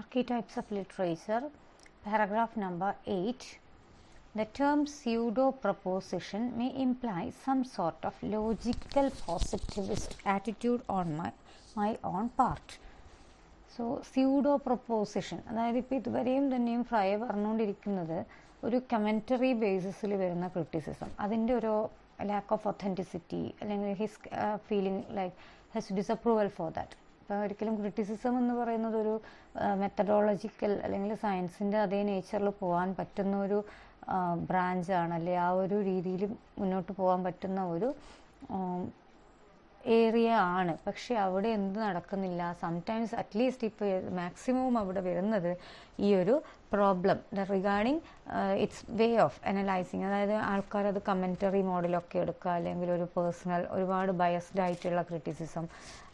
Archetypes of Literature, paragraph number 8. The term pseudo-proposition may imply some sort of logical positivist attitude on my own part. So, pseudo-proposition, അതായത് ഇപ്പോൾ ഇതുവരെയും തന്നെയും fry പറഞ്ഞുകൊണ്ടിരിക്കുന്നത് ഒരു commentary ബേസിസിൽ വരുന്ന criticism, അതിൻ്റെ ഒരു ലാക്ക് ഓഫ് ഒത്തൻറ്റിസിറ്റി അല്ലെങ്കിൽ his feeling like his disapproval for that. ഇപ്പോൾ ഒരിക്കലും ക്രിറ്റിസിസം എന്ന് പറയുന്നത് ഒരു മെത്തഡോളജിക്കൽ അല്ലെങ്കിൽ സയൻസിൻ്റെ അതേ നേച്ചറിൽ പോകാൻ പറ്റുന്ന ഒരു ബ്രാഞ്ചാണ്, അല്ലെ ആ ഒരു രീതിയിൽ മുന്നോട്ട് പോകാൻ പറ്റുന്ന ഒരു ഏരിയ ആണ്. പക്ഷെ അവിടെ എന്ത് നടക്കുന്നില്ല, സംടൈംസ് അറ്റ്ലീസ്റ്റ് ഇപ്പോൾ മാക്സിമം അവിടെ വരുന്നത് ഈ ഒരു problem regarding it's way of analysing, അതായത് ആൾക്കാരത് കമൻറ്ററി മോഡലൊക്കെ എടുക്കുക, അല്ലെങ്കിൽ ഒരു പേഴ്സണൽ ഒരുപാട് ബയസ്ഡ് ആയിട്ടുള്ള ക്രിറ്റിസിസം,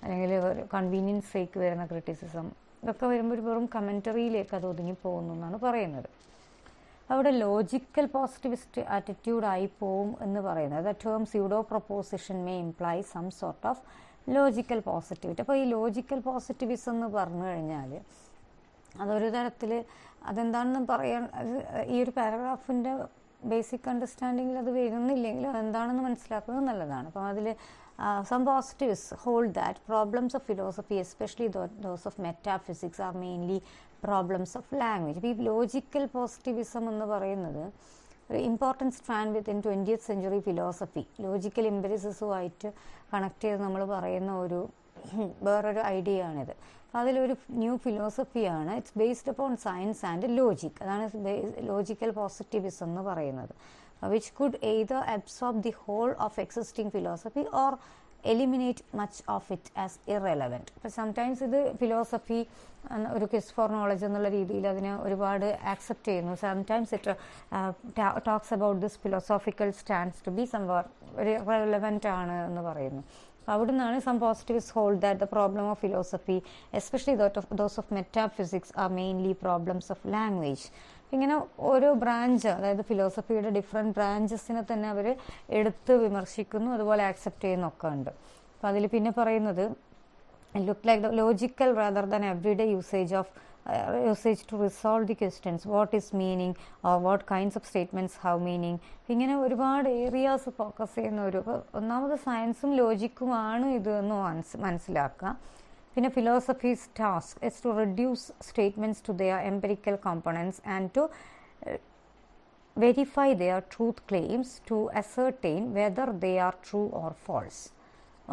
അല്ലെങ്കിൽ ഒരു കൺവീനിയൻസ് സേക്ക് വരുന്ന ക്രിറ്റിസിസം, ഇതൊക്കെ വരുമ്പോൾ വെറും കമൻറ്ററിയിലേക്ക് അത് ഒതുങ്ങി പോകുന്നു എന്നാണ് പറയുന്നത്. അവിടെ ലോജിക്കൽ പോസിറ്റിവിസ്റ്റ് ആറ്റിറ്റ്യൂഡായി പോവും എന്ന് പറയുന്നത്. The term pseudo proposition may imply some sort of logical positivity. അപ്പോൾ ഈ ലോജിക്കൽ പോസിറ്റിവിസം എന്ന് പറഞ്ഞു കഴിഞ്ഞാൽ അതൊരു തരത്തിൽ അതെന്താണെന്ന് പറയാൻ ഈ ഒരു പാരഗ്രാഫിൻ്റെ ബേസിക് അണ്ടർസ്റ്റാൻഡിങ്ങിൽ അത് വരുന്നില്ലെങ്കിൽ അതെന്താണെന്ന് മനസ്സിലാക്കുന്നത് നല്ലതാണ്. അപ്പം അതിൽ some positivists hold that problems of philosophy, especially those of metaphysics, are mainly problems of language. ഈ ലോജിക്കൽ പോസിറ്റിവിസം എന്ന് പറയുന്നത് ഒരു important strand within 20th century philosophy, logical എംപിരിസിസുമായിട്ട് കണക്ട് ചെയ്ത് നമ്മൾ പറയുന്ന ഒരു വേറൊരു ഐഡിയ ആണിത്. അപ്പോൾ അതിലൊരു ന്യൂ ഫിലോസഫിയാണ്. It's based upon science and logic. അതാണ് ലോജിക്കൽ പോസിറ്റിവിസം എന്ന് പറയുന്നത്. Which could either absorb the whole of existing philosophy or eliminate much of it as irrelevant. But sometimes ഇത് ഫിലോസഫി ഒരു ക്വസ്റ്റ് ഫോർ നോളജ് എന്നുള്ള രീതിയിൽ അതിനെ ഒരുപാട് ആക്സെപ്റ്റ് ചെയ്യുന്നു. Sometimes it talks about this philosophical stands to be somewhat ഒരു relevant ആണ് എന്ന് പറയുന്നു. അവിടെ നിന്നാണ് some positivist hold that the problem of philosophy, especially those of metaphysics, are mainly problems of language. ഇങ്ങനെ ഓരോ ബ്രാഞ്ച്, അതായത് ഫിലോസഫിയുടെ ഡിഫറെൻറ്റ് ബ്രാഞ്ചസിനെ തന്നെ അവർ എടുത്ത് വിമർശിക്കുന്നു, അതുപോലെ ആക്സെപ്റ്റ് ചെയ്യുന്നൊക്കെ ഉണ്ട്. അപ്പോൾ അതിൽ പിന്നെ പറയുന്നത് look like the logical rather than everyday usage to resolve the questions what is meaning or what kinds of statements how meaning. ഇങ്ങനെ ഒരുപാട് ഏരിയാസ് ഫോക്കസ് ചെയ്യുന്ന ഒരു, ഒന്നാമത് സയൻസും ലോജിക്കുമാണ് ഇത് എന്ന് മനസ്സിലാക്കുക. പിന്നെ philosophy's task is to reduce statements to their empirical components and to verify their truth claims to ascertain whether they are true or false.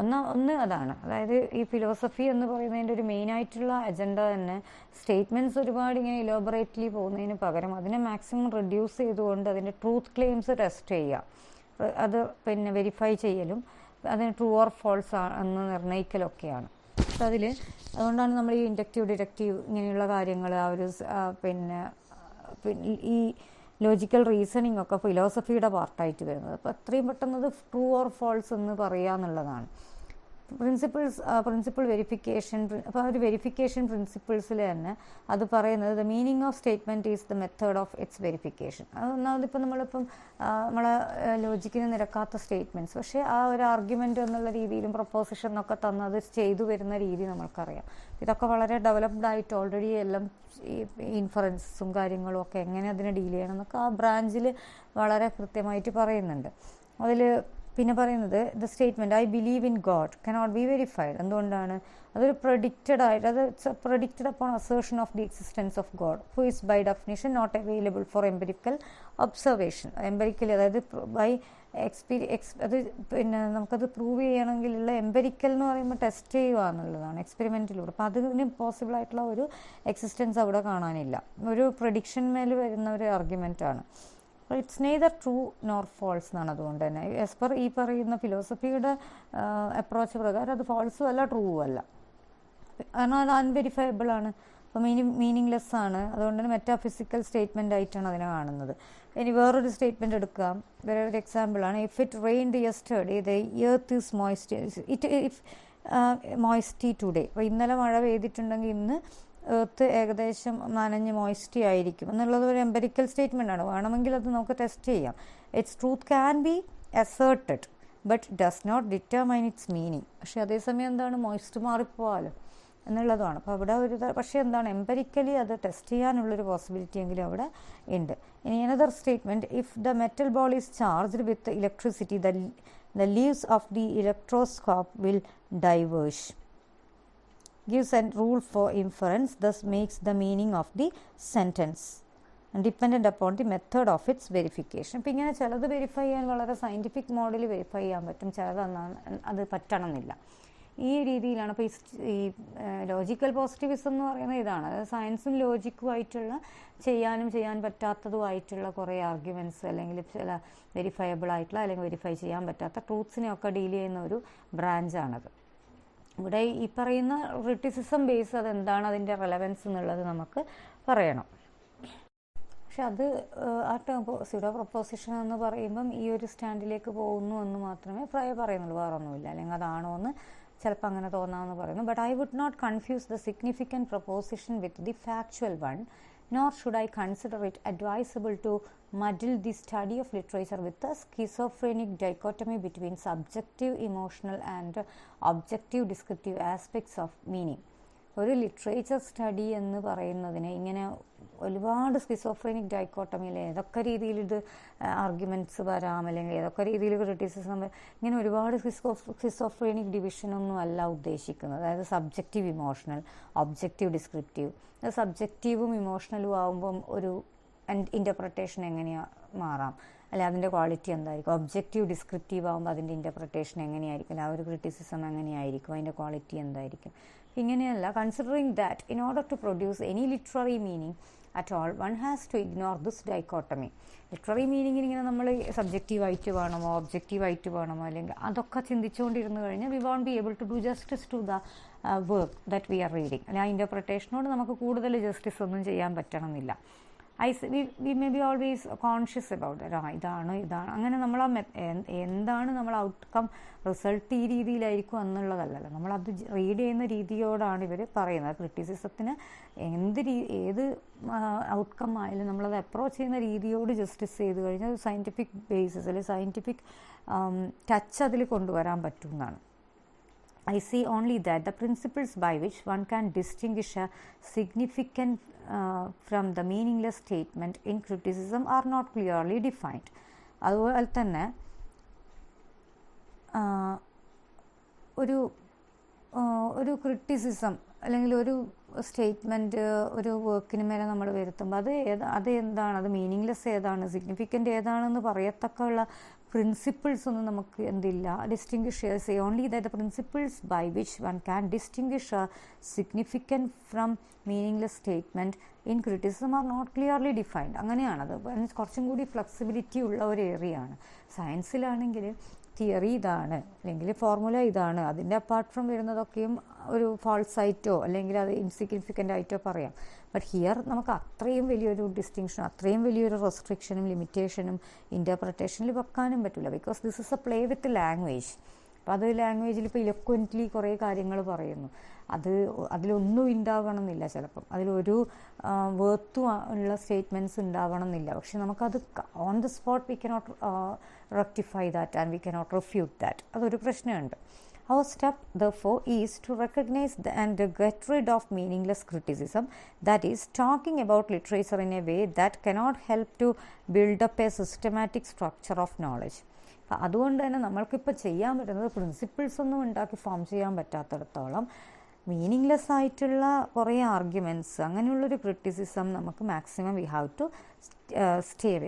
ഒന്ന് അതാണ്. അതായത് ഈ ഫിലോസഫി എന്ന് പറയുന്നതിൻ്റെ ഒരു മെയിനായിട്ടുള്ള അജണ്ട തന്നെ സ്റ്റേറ്റ്മെൻറ്റ്സ് ഒരുപാട് ഇങ്ങനെ ഇലോബറേറ്റ്ലി പോകുന്നതിന് പകരം അതിനെ മാക്സിമം റെഡ്യൂസ് ചെയ്തുകൊണ്ട് അതിൻ്റെ ട്രൂത്ത് ക്ലെയിംസ് ടെസ്റ്റ് ചെയ്യുക, അത് പിന്നെ വെരിഫൈ ചെയ്യലും അതിന് ട്രൂ ഓർ ഫോൾസ് എന്ന് നിർണ്ണയിക്കലൊക്കെയാണ്. അപ്പോൾ അതുകൊണ്ടാണ് നമ്മൾ ഈ ഇൻഡക്റ്റീവ് ഡിഡക്റ്റീവ് ഇങ്ങനെയുള്ള കാര്യങ്ങൾ ആ ഒരു പിന്നെ ഈ ലോജിക്കൽ റീസണിങ് ഒക്കെ ഫിലോസഫിയുടെ പാർട്ടായിട്ട് വരുന്നത്. അപ്പോൾ എത്രയും പെട്ടെന്നത് ട്രൂ ഓർ ഫോൾസ് എന്ന് പറയുക എന്നുള്ളതാണ്. Principle verification. അപ്പോൾ ആ ഒരു വെരിഫിക്കേഷൻ പ്രിൻസിപ്പിൾസിൽ തന്നെ അത് പറയുന്നത് the meaning of statement is the method of its verification. അത് ഒന്നാമതിപ്പോൾ നമ്മളെ ലോജിക്കിന് നിരക്കാത്ത സ്റ്റേറ്റ്മെൻറ്റ്സ്, പക്ഷേ ആ ഒരു ആർഗ്യുമെൻ്റ് എന്നുള്ള രീതിയിലും പ്രപ്പോസിഷൻ എന്നൊക്കെ തന്നത് ചെയ്തു വരുന്ന രീതി നമ്മൾക്കറിയാം. ഇതൊക്കെ വളരെ ഡെവലപ്ഡ് ആയിട്ട് ഓൾറെഡി എല്ലാം ഈ ഇൻഫറൻസും കാര്യങ്ങളും ഒക്കെ എങ്ങനെ അതിനെ ഡീൽ ചെയ്യണം എന്നൊക്കെ ആ ബ്രാഞ്ചിൽ വളരെ കൃത്യമായിട്ട് പറയുന്നുണ്ട്. അതിൽ പിന്നെ പറയുന്നത് the statement I believe in God cannot be verified. എന്തുകൊണ്ടാണ്? അതൊരു പ്രഡിക്റ്റഡ് ആയിട്ട്, അത് predicted upon assertion of the existence of God who is by definition not available for empirical observation. Empirical അതായത് ബൈ അത് പിന്നെ നമുക്കത് പ്രൂവ് ചെയ്യണമെങ്കിലുള്ള എംപിരിക്കൽ എന്ന് പറയുമ്പോൾ ടെസ്റ്റ് ചെയ്യുക എന്നുള്ളതാണ്, എക്സ്പെരിമെൻറ്റിലൂടെ. അപ്പോൾ അതിന് പോസിബിൾ ആയിട്ടുള്ള ഒരു എക്സിസ്റ്റൻസ് അവിടെ കാണാനില്ല. ഒരു പ്രഡിക്ഷൻ മേൽ വരുന്ന ഒരു ആർഗ്യുമെൻ്റാണ്. It's neither true nor false എന്നാണ്. അതുകൊണ്ട് തന്നെ ആസ് പെർ ഈ പറയുന്ന ഫിലോസഫിയുടെ അപ്രോച്ച് പ്രകാരം അത് ഫോൾസും അല്ല ട്രൂവും അല്ല, കാരണം അത് അൺവെരിഫയബിൾ ആണ്. അപ്പോൾ മീനിങ്ലെസ് ആണ്. അതുകൊണ്ട് തന്നെ മെറ്റാഫിസിക്കൽ സ്റ്റേറ്റ്മെൻ്റ് ആയിട്ടാണ് അതിനെ കാണുന്നത്. ഇനി വേറൊരു സ്റ്റേറ്റ്മെൻറ്റ് എടുക്കാം. വേറൊരു എക്സാമ്പിളാണ് if it rained yesterday the earth is moist today. അപ്പോൾ ഇന്നലെ മഴ പെയ്തിട്ടുണ്ടെങ്കിൽ ഇന്ന് എർത്ത് ഏകദേശം നനഞ്ഞ് മോയ്സ്റ്റി ആയിരിക്കും എന്നുള്ളത് ഒരു എംപിരിക്കൽ സ്റ്റേറ്റ്മെൻ്റ് ആണ്. വേണമെങ്കിൽ അത് നമുക്ക് ടെസ്റ്റ് ചെയ്യാം. Its truth can be asserted but does not determine its meaning. പക്ഷെ അതേസമയം എന്താണ്, മോയ്സ്റ്റ് മാറിപ്പോവാലോ. എന്നുള്ളതാണ്. അപ്പോൾ അവിടെ ഒരു പക്ഷേ എന്താണ്, എംപരിക്കലി അത് ടെസ്റ്റ് ചെയ്യാനുള്ളൊരു പോസിബിലിറ്റി എങ്കിലും അവിടെ ഉണ്ട്. ഇനി another statement, if the metal ball is charged with electricity the leaves of the electroscope will diverge. Gives a rule for inference, thus makes the meaning of the sentence dependent upon the method of its verification. ഇപ്പം ഇങ്ങനെ ചിലത് verify ചെയ്യാൻ വളരെ scientific model verify ചെയ്യാൻ പറ്റും, ചിലത് അത് പറ്റണമെന്നില്ല. ഈ രീതിയിലാണ്. അപ്പോൾ ഈ ലോജിക്കൽ പോസിറ്റിവിസം എന്ന് പറയുന്നത് ഇതാണ്. അതായത് സയൻസും ലോജിക്കുമായിട്ടുള്ള ചെയ്യാൻ പറ്റാത്തതുമായിട്ടുള്ള കുറേ ആർഗ്യുമെൻറ്റ്സ് അല്ലെങ്കിൽ ചില വെരിഫയബിൾ ആയിട്ടുള്ള അല്ലെങ്കിൽ വെരിഫൈ ചെയ്യാൻ പറ്റാത്ത ട്രൂത്ത്സിനെയൊക്കെ ഡീൽ ചെയ്യുന്ന ഒരു ബ്രാഞ്ചാണത്. ഇവിടെ ഈ പറയുന്ന ക്രിറ്റിസിസം ബേസ് അതെന്താണ്, അതിൻ്റെ റെലവൻസ് എന്നുള്ളത് നമുക്ക് പറയണം. പക്ഷെ അത് ആ ടേം സ്യൂഡോ പ്രൊപ്പോസിഷൻ എന്ന് പറയുമ്പം ഈ ഒരു സ്റ്റാൻഡിലേക്ക് പോകുന്നു എന്ന് മാത്രമേ പറയുന്നുള്ളൂ, വേറൊന്നുമില്ല. അല്ലെങ്കിൽ അതാണോ എന്ന് ചിലപ്പോൾ അങ്ങനെ തോന്നാമെന്ന് പറയുന്നു. But I would not confuse the significant proposition with the factual one, nor should I consider it advisable to muddle the study of literature with a schizophrenic dichotomy between subjective emotional and objective descriptive aspects of meaning. ഒരു literature study എന്ന് പറയുന്നതിന് ഇങ്ങനെ ഒരുപാട് schizophrenic ഡൈക്കോട്ടമിയിൽ ഏതൊക്കെ രീതിയിൽ ഇത് arguments വരാം, അല്ലെങ്കിൽ ഏതൊക്കെ രീതിയിൽ ക്രിറ്റിസിസം, ഇങ്ങനെ ഒരുപാട് സ്കിസോഫ്രീനിക് ഡിവിഷനൊന്നും അല്ല ഉദ്ദേശിക്കുന്നത്. അതായത് സബ്ജക്റ്റീവ് ഇമോഷണൽ, ഒബ്ജക്റ്റീവ് ഡിസ്ക്രിപ്റ്റീവ്. സബ്ജക്റ്റീവും ഇമോഷണലും ആകുമ്പം ഒരു ഇൻ്റർപ്രിട്ടേഷൻ എങ്ങനെയാണ് മാറാം, അല്ലെ അതിൻ്റെ ക്വാളിറ്റി എന്തായിരിക്കും. ഒബ്ജക്റ്റീവ് ഡിസ്ക്രിപ്റ്റീവ് ആകുമ്പോൾ അതിൻ്റെ ഇൻ്റർപ്രിട്ടേഷൻ എങ്ങനെയായിരിക്കും, ആ ഒരു ക്രിറ്റിസിസം എങ്ങനെയായിരിക്കും, അതിൻ്റെ ക്വാളിറ്റി എന്തായിരിക്കും. ഇങ്ങനെയല്ല. Considering that in order to produce any literary meaning at all one has to ignore this dichotomy. Literary മീനിങ്ങിന് ഇങ്ങനെ നമ്മൾ സബ്ജക്റ്റീവായിട്ട് വേണമോ ഒബ്ജക്റ്റീവായിട്ട് വേണമോ, അല്ലെങ്കിൽ അതൊക്കെ ചിന്തിച്ചുകൊണ്ടിരുന്നു കഴിഞ്ഞാൽ we won't be able to do justice to the work that we are reading. അല്ലെങ്കിൽ ആ ഇൻ്റർപ്രിട്ടേഷനോട് നമുക്ക് കൂടുതൽ ജസ്റ്റിസ് ഒന്നും ചെയ്യാൻ പറ്റണമെന്നില്ല. We may be always conscious about ഇതാണ് അങ്ങനെ നമ്മൾ എന്താണ് നമ്മൾ ഔട്ട്കം റിസൾട്ട് ഈ രീതിയിലായിരിക്കും എന്നുള്ളതല്ലല്ലോ, നമ്മളത് റീഡ് ചെയ്യുന്ന രീതിയോടാണ് ഇവർ പറയുന്നത്. ക്രിറ്റിസിസത്തിന് ഏത് ഔട്ട്കം ആയാലും നമ്മളത് അപ്രോച്ച് ചെയ്യുന്ന രീതിയോട് ജസ്റ്റിസ് ചെയ്ത് കഴിഞ്ഞാൽ സയൻറ്റിഫിക് ബേസിസ് അല്ലെങ്കിൽ സയൻറ്റിഫിക് ടച്ച് അതിൽ കൊണ്ടുവരാൻ പറ്റുമെന്നാണ്. I see only that the principles by which one can distinguish a significant from the meaningless statement in criticism are not clearly defined. അതുപോലെ തന്നെ ഒരു ക്രിറ്റിസിസം അല്ലെങ്കിൽ ഒരു സ്റ്റേറ്റ്മെൻറ്റ് ഒരു വർക്കിന് മേലെ നമ്മൾ വരുത്തുമ്പോൾ അത് എന്താണ്, അത് മീനിങ്ലെസ് ഏതാണ്, സിഗ്നിഫിക്കൻ്റ് ഏതാണെന്ന് പറയത്തക്കുള്ള പ്രിൻസിപ്പിൾസ് ഒന്നും നമുക്ക് എന്തില്ല, distinguish say only that the principles by which one can distinguish a significant from meaningless statement in criticism are not clearly defined. അങ്ങനെയാണത്. കുറച്ചും കൂടി ഫ്ലെക്സിബിലിറ്റി ഉള്ള ഒരു ഏരിയയാണ്. സയൻസിലാണെങ്കിൽ തിയറി ഇതാണ് അല്ലെങ്കിൽ ഫോർമുല ഇതാണ്, അതിൻ്റെ അപ്പാർട്ട് ഫ്രം വരുന്നതൊക്കെയും ഒരു ഫാൾസ് ആയിട്ടോ അല്ലെങ്കിൽ അത് ഇൻസിഗ്നിഫിക്കൻ്റ് ആയിട്ടോ പറയാം. ബട്ട് ഹിയർ നമുക്ക് അത്രയും വലിയൊരു ഡിസ്റ്റിങ്ഷനും അത്രയും വലിയൊരു റെസ്ട്രിക്ഷനും ലിമിറ്റേഷനും ഇൻ്റർപ്രിട്ടേഷനിൽ വെക്കാനും പറ്റില്ല. Because this is A play with language. അപ്പോൾ അത് ലാംഗ്വേജിൽ ഇപ്പോൾ ഇലക്വൻ്റ്ലി കുറേ കാര്യങ്ങൾ പറയുന്നു. അതിലൊന്നും ഉണ്ടാവണമെന്നില്ല, ചിലപ്പം അതിലൊരു വേർത്തും ഉള്ള സ്റ്റേറ്റ്മെൻറ്റ്സ് ഉണ്ടാവണമെന്നില്ല. പക്ഷെ നമുക്കത് on the spot we cannot rectify that and we cannot refute that. അതൊരു പ്രശ്നമുണ്ട്. Our step, therefore, is to recognize and get rid of meaningless criticism, that is, talking about literature in a way that cannot help to build up a systematic structure of knowledge. അതുകൊണ്ട് തന്നെ നമ്മൾക്കിപ്പോൾ ചെയ്യാൻ പറ്റുന്നത് principles ഒന്നും ഉണ്ടാക്കി form ചെയ്യാൻ പറ്റാത്തിടത്തോളം meaningless ആയിട്ടുള്ള കുറേ ആർഗ്യുമെൻറ്റ്സ് അങ്ങനെയുള്ളൊരു ക്രിറ്റിസിസം നമുക്ക് maximum we have to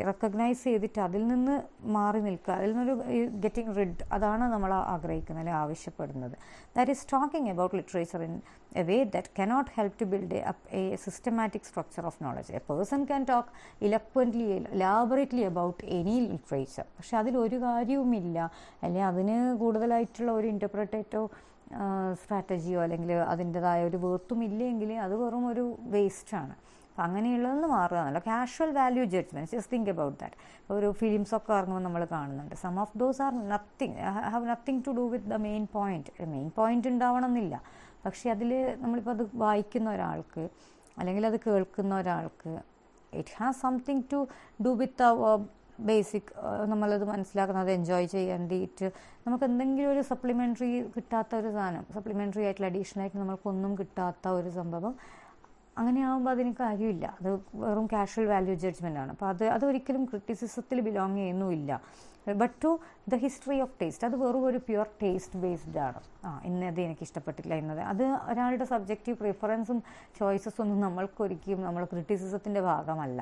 recognise ചെയ്തിട്ട് അതിൽ നിന്ന് മാറി നിൽക്കുക, അതിൽ നിന്നൊരു ഗെറ്റിംഗ് റിഡ്, അതാണ് നമ്മൾ ആഗ്രഹിക്കുന്നത് അല്ലെങ്കിൽ ആവശ്യപ്പെടുന്നത്. That is talking about literature in a way that cannot help to build a systematic structure of knowledge. A person can talk eloquently elaborately about any literature, പക്ഷെ അതിലൊരു കാര്യവുമില്ല, അല്ലെങ്കിൽ അതിന് കൂടുതലായിട്ടുള്ള ഒരു ഇൻ്റർപ്രിറ്റേറ്റോ സ്ട്രാറ്റജിയോ അല്ലെങ്കിൽ അതിൻ്റെതായ ഒരു വേർത്തും ഇല്ലെങ്കിൽ അത് വെറും ഒരു വേസ്റ്റാണ്. അപ്പം അങ്ങനെയുള്ളതെന്ന് മാറുക എന്നല്ല. Casual value judgment, just think about that. ഒരു ഫിലിംസൊക്കെ ഇറങ്ങുമ്പോൾ നമ്മൾ കാണുന്നുണ്ട്, some of those are have nothing to do with the main point. Main point ഉണ്ടാവണമെന്നില്ല, പക്ഷേ അതിൽ നമ്മളിപ്പോൾ അത് വായിക്കുന്ന ഒരാൾക്ക് അല്ലെങ്കിൽ അത് കേൾക്കുന്ന ഒരാൾക്ക് it has something to do with basic നമ്മളത് മനസ്സിലാക്കുന്നത് എൻജോയ് ചെയ്യാണ്ടിട്ട് നമുക്ക് എന്തെങ്കിലും ഒരു സപ്ലിമെൻ്ററി കിട്ടാത്ത ഒരു സാധനം, സപ്ലിമെൻ്ററി ആയിട്ടുള്ള അഡീഷണലായിട്ട് നമ്മൾക്കൊന്നും കിട്ടാത്ത ഒരു സംഭവം, അങ്ങനെയാകുമ്പോൾ അതിന് കാര്യമില്ല. അത് വെറും കാഷ്വൽ വാല്യൂ ജഡ്ജ്മെൻ്റ് ആണ്. അപ്പോൾ അതൊരിക്കലും ക്രിറ്റിസിസത്തിൽ ബിലോങ് ചെയ്യുന്നുമില്ല. But to the history of taste, അത് വെറും ഒരു പ്യുവർ ടേസ്റ്റ് ബേസ്ഡ് ആണ്. ഇന്നത് എനിക്ക് ഇഷ്ടപ്പെട്ടില്ല എന്നത്, അത് ഒരാളുടെ സബ്ജക്റ്റീവ് പ്രിഫറൻസും ചോയ്സസും ഒന്നും നമ്മൾക്കൊരിക്കലും നമ്മൾ ക്രിറ്റിസിസത്തിൻ്റെ ഭാഗമല്ല.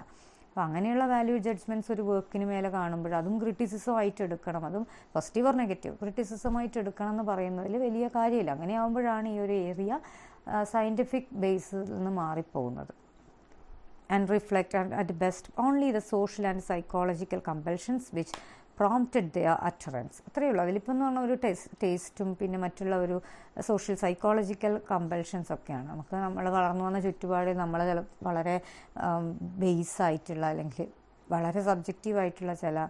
അപ്പോൾ അങ്ങനെയുള്ള വാല്യൂ ജഡ്ജ്മെൻറ്റ്സ് ഒരു വർക്കിന് മേലെ കാണുമ്പോൾ അതും ക്രിറ്റിസിസമായിട്ട് എടുക്കണം, അതും പോസിറ്റീവ് ഓർ നെഗറ്റീവ് ക്രിറ്റിസിസമായിട്ട് എടുക്കണം എന്ന് പറയുന്നതിൽ വലിയ കാര്യമില്ല. അങ്ങനെയാകുമ്പോഴാണ് ഈ ഒരു ഏരിയ സയൻറ്റിഫിക് ബേസിൽ നിന്ന് മാറിപ്പോകുന്നത്. And reflect at best only the social and psychological compulsions which prompted their utterances. അത്രയേ ഉള്ളൂ. അതിലിപ്പം എന്ന് പറഞ്ഞാൽ ഒരു ടേസ്റ്റും പിന്നെ മറ്റുള്ള ഒരു സോഷ്യൽ സൈക്കോളജിക്കൽ കമ്പൽഷൻസ് ഒക്കെയാണ്. നമുക്ക് നമ്മൾ വളർന്നു വന്ന ചുറ്റുപാട് നമ്മളെ വളരെ ബേസായിട്ടുള്ള അല്ലെങ്കിൽ വളരെ സബ്ജക്റ്റീവായിട്ടുള്ള ചില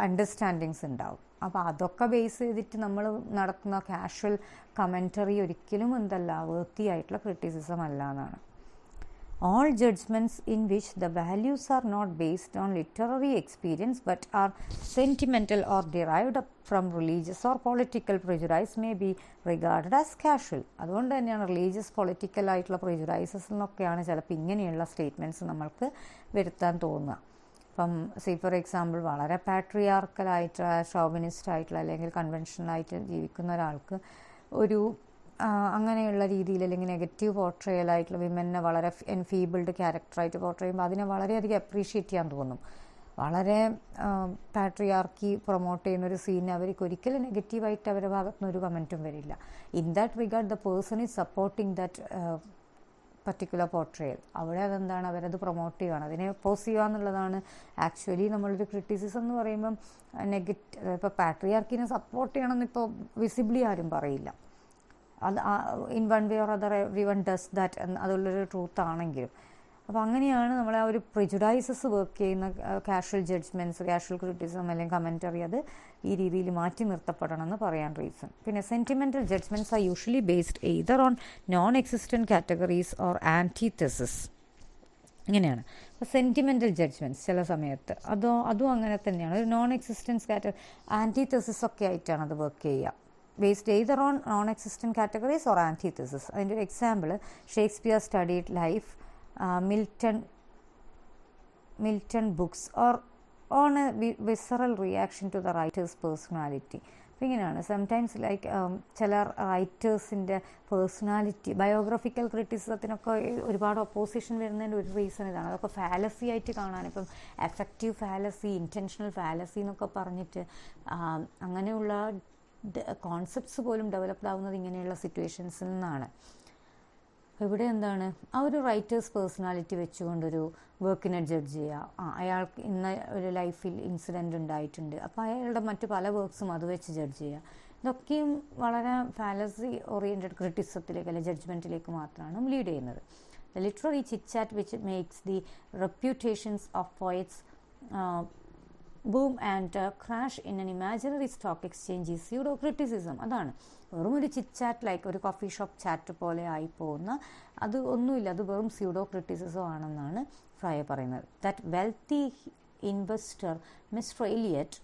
അണ്ടർസ്റ്റാൻഡിങ്സ് ഉണ്ടാവും. അപ്പോൾ അതൊക്കെ ബേസ് ചെയ്തിട്ട് നമ്മൾ നടത്തുന്ന കാഷ്വൽ കമൻറ്ററി ഒരിക്കലും എന്തല്ല വൃത്തിയായിട്ടുള്ള ക്രിറ്റിസിസം അല്ല എന്നാണ്. All judgments in which the values are not based on literary experience but are sentimental or derived from religious or political prejudice may be regarded as casual. അതുകൊണ്ട് തന്നെയാണ് religious political ആയിട്ടുള്ള പ്രിജുഡൈസസ് എന്നൊക്കെയാണ് ചിലപ്പോൾ ഇങ്ങനെയുള്ള സ്റ്റേറ്റ്മെൻറ്റ്സ് നമ്മൾക്ക് വരുത്താൻ തോന്നുക. ഇപ്പം സേ ഫോർ എക്സാമ്പിൾ വളരെ പാട്രിയാർക്കലായിട്ട് ഷോവിനിസ്റ്റ് ആയിട്ടുള്ള അല്ലെങ്കിൽ കൺവെൻഷനലായിട്ട് ജീവിക്കുന്ന ഒരാൾക്ക് ഒരു അങ്ങനെയുള്ള രീതിയിൽ അല്ലെങ്കിൽ നെഗറ്റീവ് പോർട്രയലായിട്ടുള്ള വിമനെ വളരെ എൻഫീബിൾഡ് ക്യാരക്ടറായിട്ട് പോർട്രേ ചെയ്യുമ്പോൾ അതിനെ വളരെയധികം അപ്രീഷിയേറ്റ് ചെയ്യാൻ തോന്നും. വളരെ പാട്രിയാർക്കി പ്രൊമോട്ട് ചെയ്യുന്നൊരു സീനിന് അവർക്ക് ഒരിക്കലും നെഗറ്റീവായിട്ട് അവരുടെ ഭാഗത്തുനിന്ന് ഒരു കമൻറ്റും വരില്ല. In that regard the person is supporting that particular portrayal. അവിടെ അതെന്താണ്, അവരത് പ്രൊമോട്ട് ചെയ്യുകയാണ്, അതിനെ ഒപ്പോസ് ചെയ്യുക എന്നുള്ളതാണ്. ആക്ച്വലി നമ്മളൊരു ക്രിറ്റിസിസം എന്ന് പറയുമ്പം ഇപ്പോൾ പാട്രിയാർക്കിനെ സപ്പോർട്ട് ചെയ്യണമെന്ന് ഇപ്പോൾ വിസിബിളി ആരും പറയില്ല. അത് in one way or other everyone does that അതുള്ളൊരു ട്രൂത്ത് ആണെങ്കിലും. അപ്പോൾ അങ്ങനെയാണ് നമ്മൾ ആ ഒരു പ്രിജുഡൈസസ് വർക്ക് ചെയ്യുന്ന കാഷ്വൽ ജഡ്ജ്മെൻറ്റ്സ്, കാഷ്വൽ ക്രിറ്റിസിസം അല്ലെങ്കിൽ കമൻറ്ററി അത് ഈ രീതിയിൽ മാറ്റി നിർത്തപ്പെടണം എന്ന് പറയാൻ റീസൺ. പിന്നെ sentimental judgments are usually based either on non existent categories or antithesis. ഇങ്ങനെയാണ്. അപ്പോൾ സെൻറ്റിമെൻ്റൽ ജഡ്ജ്മെൻറ്റ്സ് ചില സമയത്ത് അതും അങ്ങനെ തന്നെയാണ്. ഒരു നോൺ എക്സിസ്റ്റൻസ് ആൻറ്റിതെസിസ് ഒക്കെ ആയിട്ടാണ് അത് വർക്ക് ചെയ്യുക. based either on non-existent categories or antithesis. അതിൻ്റെ ഒരു example, Shakespeare studied life, Milton books or on a visceral reaction to the writer's personality. അപ്പോൾ ഇങ്ങനെയാണ് സംടൈംസ് ലൈക്ക് ചില റൈറ്റേഴ്സിൻ്റെ പേഴ്സണാലിറ്റി, ബയോഗ്രഫിക്കൽ ക്രിറ്റിസിസത്തിനൊക്കെ ഒരുപാട് ഒപ്പോസിഷൻ വരുന്നതിൻ്റെ ഒരു റീസൺ ഇതാണ്. അതൊക്കെ ഫാലസി ആയിട്ട് കാണാൻ, ഇപ്പം എഫക്റ്റീവ് ഫാലസി, ഇൻറ്റൻഷണൽ ഫാലസി എന്നൊക്കെ പറഞ്ഞിട്ട് അങ്ങനെയുള്ള കോൺസെപ്റ്റ്സ് പോലും ഡെവലപ്ഡ് ആവുന്നത് ഇങ്ങനെയുള്ള സിറ്റുവേഷൻസിൽ നിന്നാണ്. ഇവിടെ എന്താണ്, ആ ഒരു റൈറ്റേഴ്സ് പേഴ്സണാലിറ്റി വെച്ചുകൊണ്ടൊരു വർക്കിനെ ജഡ്ജ് ചെയ്യുക. അയാൾക്ക് ഇന്ന ഒരു ലൈഫിൽ ഇൻസിഡൻറ്റ് ഉണ്ടായിട്ടുണ്ട്, അപ്പോൾ അയാളുടെ മറ്റു പല വർക്ക്സും അത് വെച്ച് ജഡ്ജ് ചെയ്യുക. ഇതൊക്കെയും വളരെ ഫാലസി ഓറിയൻറ്റഡ് ക്രിറ്റിസിസത്തിലേക്ക് അല്ലെങ്കിൽ ജഡ്ജ്മെൻറ്റിലേക്ക് മാത്രമാണ് ലീഡ് ചെയ്യുന്നത്. The literary chitchat which makes the reputations of poets boom and crash in an imaginary stock exchange is pseudo criticism. അതാണ് വെറും ഒരു ചിറ്റ്ചാറ്റ്, ലൈക്ക് ഒരു കോഫി ഷോപ്പ് ചാറ്റ് പോലെ ആയി പോകുന്ന അത് ഒന്നുമില്ല, അത് വെറും സ്യൂഡോ ക്രിറ്റിസിസം ആണെന്നാണ് ഫ്രൈ പറയുന്നത്. That wealthy investor mister Eliot,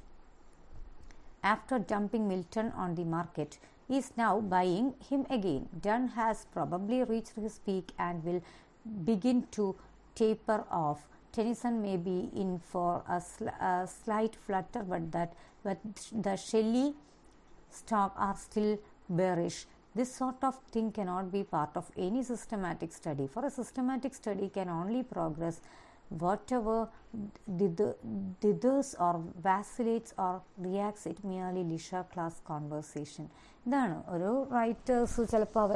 after dumping Milton on the market, is now buying him again. Dunn has probably reached his peak and will begin to taper off. Tennyson may be in for a slight flutter, but the Shelley stock are still bearish. This sort of thing cannot be part of any systematic study. For a systematic study can only progress whatever dithers or vacillates or reacts it merely leisure class conversation. ഇതാണ് ഒരു writers ചിലപ്പോൾ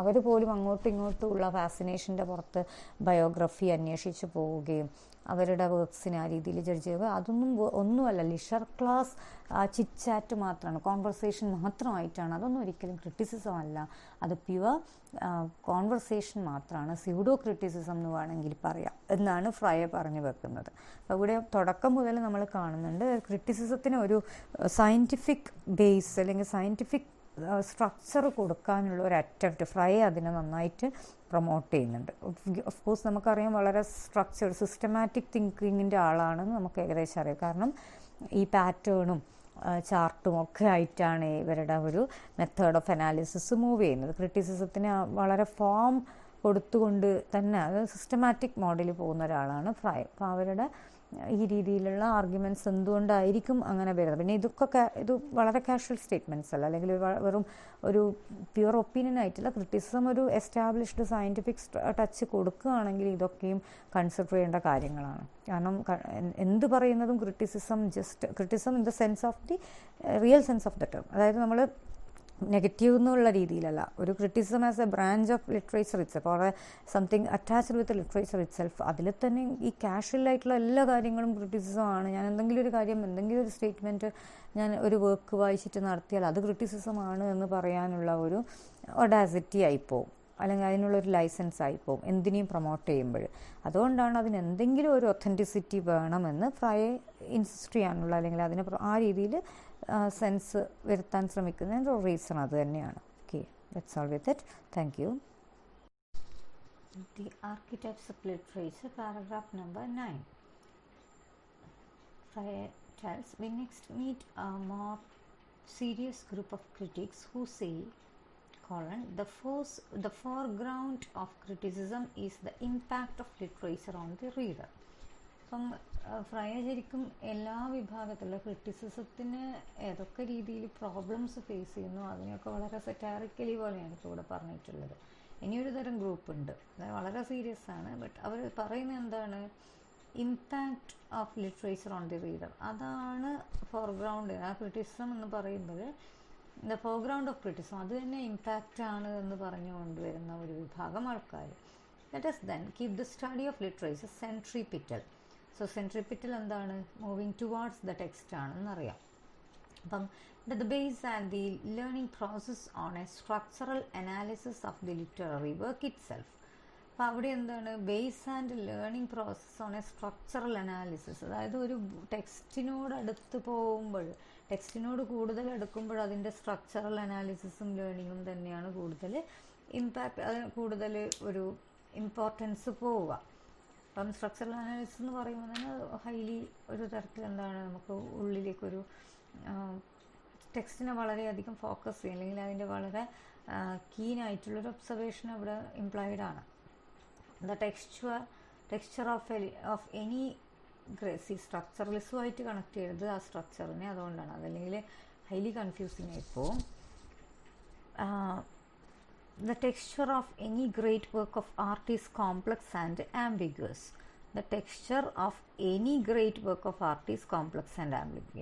അവർ പോലും അങ്ങോട്ടും ഇങ്ങോട്ടും ഉള്ള ഫാസിനേഷൻ്റെ പുറത്ത് biography അന്വേഷിച്ച് പോവുകയും അവരുടെ വർക്ക്സിനെ ആ രീതിയിൽ ജഡ്ജ് ചെയ്യുക, അതൊന്നും ഒന്നുമല്ല, ലിഷർ ക്ലാസ് ചിറ്റ്ചാറ്റ് മാത്രമാണ്, കോൺവെർസേഷൻ മാത്രമായിട്ടാണ്. അതൊന്നും ഒരിക്കലും ക്രിറ്റിസിസം അല്ല, അത് പ്യുവർ കോൺവെർസേഷൻ മാത്രമാണ്, സ്യൂഡോ ക്രിറ്റിസിസം എന്ന് വേണമെങ്കിൽ പറയാം എന്നാണ് ഫ്രൈ പറഞ്ഞു വെക്കുന്നത്. അപ്പോൾ ഇവിടെ തുടക്കം മുതൽ നമ്മൾ കാണുന്നുണ്ട് ക്രിറ്റിസിസത്തിന് ഒരു സയൻറ്റിഫിക് ബേസ് അല്ലെങ്കിൽ സയൻറ്റിഫിക് സ്ട്രക്ചർ കൊടുക്കാനുള്ള ഒരു അറ്റംപ്റ്റ് ഫ്രൈ അതിനെ നന്നായിട്ട് പ്രൊമോട്ട് ചെയ്യുന്നുണ്ട്. ഓഫ് കോഴ്സ് നമുക്കറിയാം വളരെ സ്ട്രക്ചർ സിസ്റ്റമാറ്റിക് തിങ്കിങ്ങിൻ്റെ ആളാണെന്ന് നമുക്ക് ഏകദേശം അറിയാം. കാരണം ഈ പാറ്റേണും ചാർട്ടും ഒക്കെ ആയിട്ടാണ് ഇവരുടെ ഒരു മെത്തേഡ് ഓഫ് അനാലിസിസ് മൂവ് ചെയ്യുന്നത്. ക്രിറ്റിസിസത്തിന് വളരെ ഫോം കൊടുത്തുകൊണ്ട് തന്നെ അത് സിസ്റ്റമാറ്റിക് മോഡലിൽ പോകുന്ന ഒരാളാണ് ഫ്രൈ. അപ്പോൾ അവരുടെ ഈ രീതിയിലുള്ള ആർഗ്യുമെൻറ്റ്സ് എന്തുകൊണ്ടായിരിക്കും അങ്ങനെ വരുന്നത്. പിന്നെ ഇത് വളരെ കാഷ്വൽ സ്റ്റേറ്റ്മെൻറ്റ്സ് അല്ല, അല്ലെങ്കിൽ വെറും ഒരു പ്യുവർ ഒപ്പീനിയൻ ആയിട്ടില്ല. ക്രിറ്റിസിസം ഒരു എസ്റ്റാബ്ലിഷ്ഡ് സയൻറ്റിഫിക് ടച്ച് കൊടുക്കുകയാണെങ്കിൽ ഇതൊക്കെയും കൺസിഡർ ചെയ്യേണ്ട കാര്യങ്ങളാണ്. കാരണം എന്ത് പറയുന്നതും criticism in the sense of the real sense of the term, അതായത് നമ്മൾ നെഗറ്റീവ് എന്നുള്ള രീതിയിലല്ല. ഒരു criticism as A branch of literature itself or something attached with literature itself, അതിൽ തന്നെ ഈ കാഷ്വലായിട്ടുള്ള എല്ലാ കാര്യങ്ങളും ക്രിറ്റിസിസമാണ്. ഞാൻ എന്തെങ്കിലും ഒരു കാര്യം, എന്തെങ്കിലും ഒരു സ്റ്റേറ്റ്മെൻറ്റ് ഞാൻ ഒരു വർക്ക് വായിച്ചിട്ട് നടത്തിയാൽ അത് ക്രിറ്റിസിസമാണ് എന്ന് പറയാനുള്ള ഒരു ഒഡാസിറ്റി ആയിപ്പോവും, അല്ലെങ്കിൽ അതിനുള്ളൊരു ലൈസൻസ് ആയിപ്പോവും എന്തിനേയും പ്രൊമോട്ട് ചെയ്യുമ്പോൾ. അതുകൊണ്ടാണ് അതിന് എന്തെങ്കിലും ഒരു ഒത്തൻറ്റിസിറ്റി വേണമെന്ന് ഫ്രൈയെ ഇൻസിസ്റ്റ് ചെയ്യാനുള്ള, അല്ലെങ്കിൽ അതിനെ ആ രീതിയിൽ സെൻസ് വരുത്താൻ ശ്രമിക്കുന്നതിൻ്റെ ഒരു റീസൺ അത് തന്നെയാണ്. Okay, that's all with it. Thank you. The archetypes of literature, paragraph number 9. Frey tells, we next meet a more serious group of critics who say, the foreground of criticism is the impact of literature on the reader. അപ്പം fry ശരിക്കും എല്ലാ വിഭാഗത്തിലുള്ള ക്രിറ്റിസിസത്തിന് ഏതൊക്കെ രീതിയിൽ problems face ചെയ്യുന്നു അതിനെയൊക്കെ വളരെ സെറ്റാറിക്കലി പോലെയാണ് ഇപ്പോൾ ഇവിടെ പറഞ്ഞിട്ടുള്ളത്. ഇനിയൊരു തരം ഗ്രൂപ്പ് ഉണ്ട്, അതായത് വളരെ സീരിയസ് ആണ്. ബട്ട് അവർ പറയുന്നത് എന്താണ്? Impact of literature on the reader, അതാണ് ഫോർഗ്രൗണ്ട്. ആ ക്രിറ്റിസിസം എന്ന് പറയുമ്പോൾ ദ ഫോർഗ്രൗണ്ട് ഓഫ് ക്രിറ്റിസിസം അത് തന്നെ ഇമ്പാക്റ്റ് ആണ് എന്ന് പറഞ്ഞു കൊണ്ടുവരുന്ന ഒരു വിഭാഗം ആൾക്കാർ. Let us then keep the study of literature centripetal. So centripetal എന്താണ്? മൂവിങ് ടുവാർഡ്സ് ദ ടെക്സ്റ്റ് ആണെന്നറിയാം. അപ്പം the base and the learning process on a structural analysis of the literary work itself. അപ്പോൾ അവിടെ എന്താണ്? Base and learning process on a structural analysis, അതായത് ഒരു ടെക്സ്റ്റിനോട് അടുത്ത് പോകുമ്പോൾ, ടെക്സ്റ്റിനോട് കൂടുതൽ അടുക്കുമ്പോൾ അതിൻ്റെ സ്ട്രക്ചറൽ അനാലിസിസും ലേണിങ്ങും തന്നെയാണ് കൂടുതൽ ഇമ്പാക്റ്റ്, അതിന് കൂടുതൽ ഒരു ഇമ്പോർട്ടൻസ് പോവുക. അപ്പം സ്ട്രക്ചറൽ അനാലിസിസ് എന്ന് പറയുമ്പോൾ തന്നെ ഹൈലി ഒരു തരത്തിൽ എന്താണ്, നമുക്ക് ഉള്ളിലേക്കൊരു ടെക്സ്റ്റിനെ വളരെയധികം ഫോക്കസ് ചെയ്യും, അല്ലെങ്കിൽ അതിൻ്റെ വളരെ കീനായിട്ടുള്ളൊരു ഒബ്സർവേഷൻ അവിടെ ഇംപ്ലോയിഡ് ആണ്. The texture of any grace, ഈ സ്ട്രക്ചറലിസമായിട്ട് കണക്ട് ചെയ്തത് ആ സ്ട്രക്ചറിനെ, അതുകൊണ്ടാണ്. അതല്ലെങ്കിൽ ഹൈലി കൺഫ്യൂസിങ് ആയിപ്പോൾ. The texture of any great work of art is complex and ambiguous. The texture of any great work of art is complex and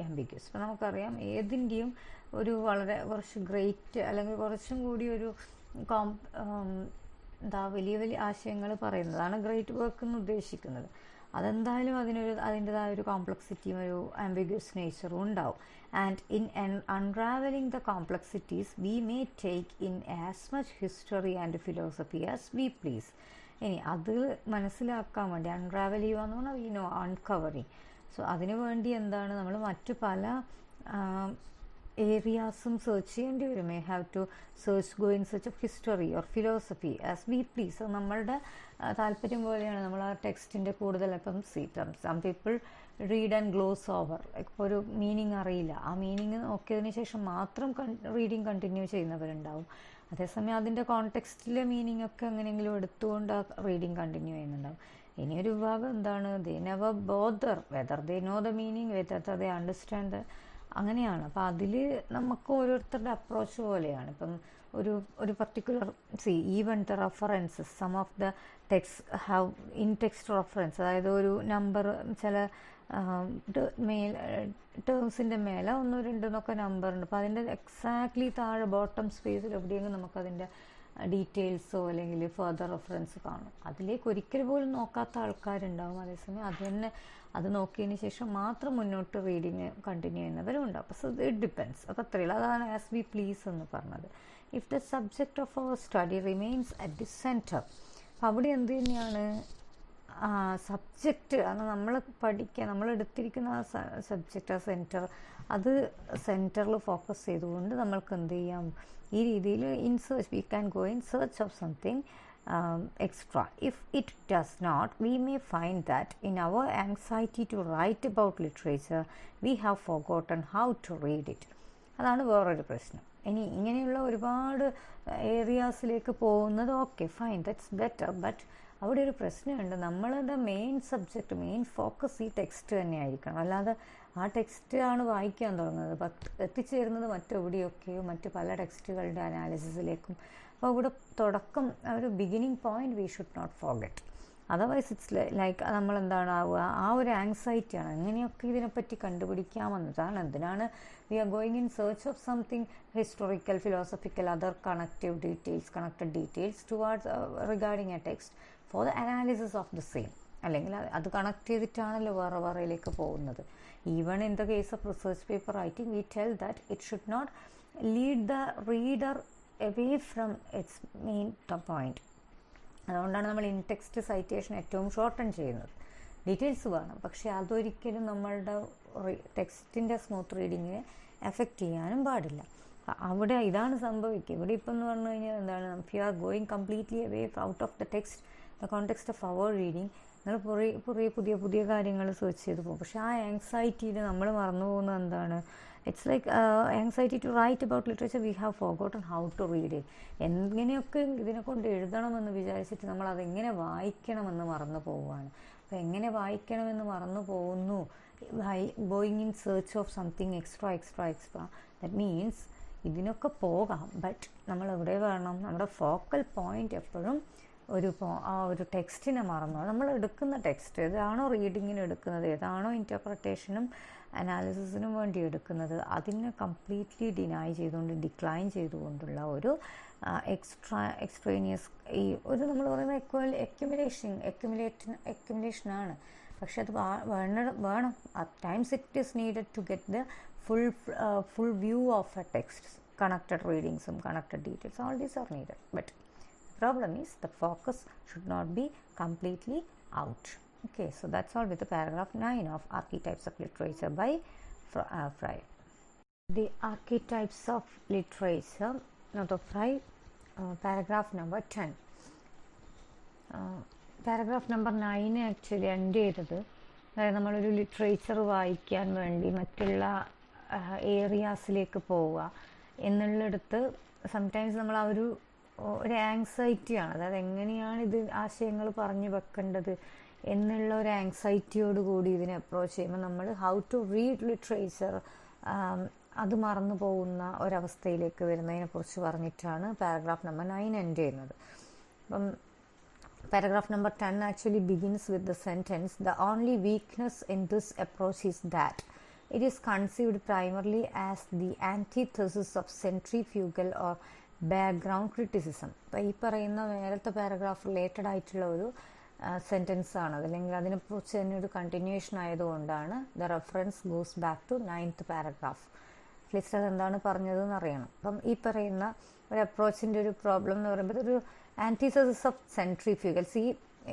ambiguous. അപ്പോൾ നമുക്കറിയാം ഏതിൻ്റെയും ഒരു വളരെ കുറച്ച് ഗ്രേറ്റ്, അല്ലെങ്കിൽ കുറച്ചും കൂടി ഒരു വലിയ വലിയ ആശയങ്ങൾ പറയുന്നതാണ് ഗ്രേറ്റ് വർക്ക് എന്ന് ഉദ്ദേശിക്കുന്നത്. അതെന്തായാലും അതിൻ്റെതായ ഒരു കോംപ്ലക്സിറ്റിയും ഒരു ആംബിഗ്യസ് നേച്ചറും ഉണ്ടാവും. And in unravelling the complexities we may take in as much history and philosophy as we please. ഇനി അത് മനസ്സിലാക്കാൻ വേണ്ടി അൺറാവൽ ചെയ്യുക എന്ന് പറഞ്ഞാൽ അൺകവറിങ്. സോ അതിനു വേണ്ടി എന്താണ്, നമ്മൾ മറ്റു പല ഏരിയാസും സെർച്ച് ചെയ്യേണ്ടി വരും. May have to go in search of history or philosophy as we please. നമ്മളുടെ താല്പര്യം പോലെയാണ് നമ്മൾ ആ ടെക്സ്റ്റിൻ്റെ കൂടുതൽ. ഇപ്പം some people read and gloss over. ഇപ്പോൾ ഒരു മീനിങ് അറിയില്ല, ആ മീനിങ് നോക്കിയതിന് ശേഷം മാത്രം റീഡിങ് കണ്ടിന്യൂ ചെയ്യുന്നവരുണ്ടാവും. അതേസമയം അതിൻ്റെ കോണ്ടെക്സ്റ്റിലെ മീനിങ് ഒക്കെ എങ്ങനെയെങ്കിലും എടുത്തുകൊണ്ട് ആ റീഡിങ് കണ്ടിന്യൂ ചെയ്യുന്നുണ്ടാവും. ഇനിയൊരു വിഭാഗം എന്താണ്, they never bother whether they know the meaning, whether they understand. അങ്ങനെയാണ്. അപ്പം അതിൽ നമുക്ക് ഓരോരുത്തരുടെ അപ്രോച്ച് പോലെയാണ്. ഇപ്പം ഒരു particular even the references, some of the text have in text reference, അതായത് ഒരു നമ്പർ ചില ടേംസിൻ്റെ മേലെ 1, 2 എന്നൊക്കെ നമ്പർ ഉണ്ട്. അപ്പോൾ അതിൻ്റെ എക്സാക്ട്ലി താഴെ ബോട്ടം സ്പേസിൽ എവിടെയെങ്കിലും നമുക്കതിൻ്റെ ഡീറ്റെയിൽസോ അല്ലെങ്കിൽ ഫർദർ റെഫറൻസ് കാണും. അതിലേക്ക് ഒരിക്കൽ പോലും നോക്കാത്ത ആൾക്കാരുണ്ടാവും. അതേസമയം അത് നോക്കിയതിന് ശേഷം മാത്രം മുന്നോട്ട് റീഡിങ് കണ്ടിന്യൂ ചെയ്യുന്നവരും ഉണ്ടാവും. അപ്പോൾ സോ ഇറ്റ് ഡിപ്പെൻഡ്സ്. അപ്പോൾ അത്രയുള്ളൂ. അതാണ് ആസ് വി പ്ലീസ് എന്ന് പറഞ്ഞത്. If the subject of our study remains at the centre, അപ്പോൾ അവിടെ എന്ത് തന്നെയാണ്, സബ്ജക്റ്റ് അത് നമ്മൾ പഠിക്കുക, നമ്മൾ എടുത്തിരിക്കുന്ന ആ സബ്ജക്റ്റ്, ആ സെൻറ്റർ, അത് സെൻറ്ററിൽ ഫോക്കസ് ചെയ്തുകൊണ്ട് നമ്മൾക്ക് എന്ത് ചെയ്യാം, ഈ രീതിയിൽ in search we can go in search of something extra. If it does not, we may find that in our anxiety to write about literature, we have forgotten how to read it. അതാണ് വേറൊരു പ്രശ്നം. ഇനി ഇങ്ങനെയുള്ള ഒരുപാട് ഏരിയാസിലേക്ക് പോകുന്നത് okay fine, that's better. But അവിടെ ഒരു പ്രശ്നമുണ്ട്. നമ്മളുടെ മെയിൻ സബ്ജക്റ്റ്, മെയിൻ ഫോക്കസ് ഈ ടെക്സ്റ്റ് തന്നെ ആയിരിക്കണം. അല്ലാതെ ആ ടെക്സ്റ്റ് ആണ് വായിക്കാൻ തുടങ്ങുന്നത്, എത്തിച്ചേരുന്നത് മറ്റെവിടെയൊക്കെയോ മറ്റ് പല ടെക്സ്റ്റുകളുടെ അനാലിസിസിലേക്കും. അപ്പോൾ ഇവിടെ തുടക്കം, ഒരു beginning point we should not forget. Otherwise it's like നമ്മളെന്താണ് ആവുക, ആ ഒരു ആങ്സൈറ്റിയാണ്. എങ്ങനെയൊക്കെ ഇതിനെപ്പറ്റി കണ്ടുപിടിക്കാമെന്നതാണ്. എന്തിനാണ് we are going in search of something historical, philosophical, other connected details towards regarding a text for the analysis of the same. അല്ലെങ്കിൽ അത് കണക്ട് ചെയ്തിട്ടാണല്ലോ വേറെ വേറെയിലേക്ക് പോകുന്നത്. Even in the case of research paper writing we tell that it should not lead the reader away from its main point. അതുകൊണ്ടാണ് നമ്മൾ in text citation ഏറ്റവും shorten ചെയ്യുന്നത്. ഡീറ്റെയിൽസ് വേണം, പക്ഷേ അതൊരിക്കലും നമ്മളുടെ ടെക്സ്റ്റിൻ്റെ സ്മൂത്ത് റീഡിങ്ങിനെ എഫക്റ്റ് ചെയ്യാനും പാടില്ല. അവിടെ ഇതാണ് സംഭവിക്കുക. ഇവിടെ ഇപ്പം എന്ന് പറഞ്ഞു കഴിഞ്ഞാൽ എന്താണ്, we are going completely away out of the text, the context of our reading. നമ്മൾ പുതിയ കാര്യങ്ങൾ സെർച്ച് ചെയ്ത് പോകും. പക്ഷേ ആ ആങ്സൈറ്റിയിൽ നമ്മൾ മറന്നു പോകുന്നത് എന്താണ്, it's like anxiety to write about literature, we have forgotten how to read it. എങ്ങനെയൊക്കെ ഇതിനെ കൊണ്ട് എഴുതണമെന്ന് വിചാരിച്ചിട്ട് നമ്മൾ അതെങ്ങനെ വായിക്കണമെന്ന് മറന്നു പോവുകയാണ്. അപ്പോൾ എങ്ങനെ വായിക്കണമെന്ന് മറന്നു പോകുന്നു, going in search of something extra. That means ഇതിനൊക്കെ പോകാം, ബട്ട് നമ്മൾ എവിടെ വേണം, നമ്മുടെ ഫോക്കൽ പോയിന്റ് എപ്പോഴും ആ ഒരു ടെക്സ്റ്റിനെ മറന്നു. നമ്മൾ എടുക്കുന്ന ടെക്സ്റ്റ് ഏതാണോ റീഡിങ്ങിന് എടുക്കുന്നത്, ഏതാണോ ഇൻ്റർപ്രിട്ടേഷനും അനാലിസിസിനും വേണ്ടി എടുക്കുന്നത്, അതിനെ കംപ്ലീറ്റ്ലി ഡിക്ലൈൻ ചെയ്തുകൊണ്ടുള്ള ഒരു എക്സ്ട്രേനിയസ് ഈ ഒരു നമ്മൾ പറയുന്ന എക്യുമുലേഷനാണ്. പക്ഷെ അത് വേണം. At times it is needed to get the full view of a text. Connected റീഡിങ്സും connected details, all these are needed. But the problem is the focus should not be completely out. Okay, so that's all with the paragraph 9 of Archetypes of Literature by Fry. The Archetypes of Literature, not of Fry, paragraph number 10. Paragraph number 9 actually end ചെയ്തത്, അതായത് നമ്മളൊരു literature വായിക്കാൻ വേണ്ടി മറ്റുള്ള ഏരിയാസിലേക്ക് പോവുക എന്നുള്ളിടത്ത് sometimes നമ്മൾ ആ ഒരു ആങ്സൈറ്റിയാണ്. അതായത് എങ്ങനെയാണ് ഇത് ആശയങ്ങൾ പറഞ്ഞു വെക്കേണ്ടത് എന്നുള്ള ഒരു ആങ്സൈറ്റിയോട് കൂടി ഇതിനെ അപ്രോച്ച് ചെയ്യുമ്പോൾ നമ്മൾ ഹൗ ടു റീഡ് ലിറ്ററേച്ചർ അത് മറന്നു പോകുന്ന ഒരവസ്ഥയിലേക്ക് വരുന്നതിനെക്കുറിച്ച് പറഞ്ഞിട്ടാണ് പാരഗ്രാഫ് നമ്പർ 9 എൻഡ് ചെയ്യുന്നത്. അപ്പം paragraph number 10 actually begins with the sentence, the only weakness in this approach is that it is conceived primarily as the antithesis of centrifugal or background criticism. അപ്പോൾ ഈ പറയുന്ന നേരത്തെ പാരഗ്രാഫ് റിലേറ്റഡ് ആയിട്ടുള്ള ഒരു sentence ആണ്, അല്ലെങ്കിൽ അതിനെക്കുറിച്ച് തന്നെ ഒരു കണ്ടിന്യൂവേഷൻ ആയതുകൊണ്ടാണ് the reference goes back to 9th paragraph. At least അതെന്താണ് പറഞ്ഞതെന്ന് അറിയണം. അപ്പം ഈ പറയുന്ന ഒരു അപ്രോച്ചിൻ്റെ ഒരു പ്രോബ്ലം എന്ന് പറയുമ്പോൾ ഒരു antithesis of centrifugal. See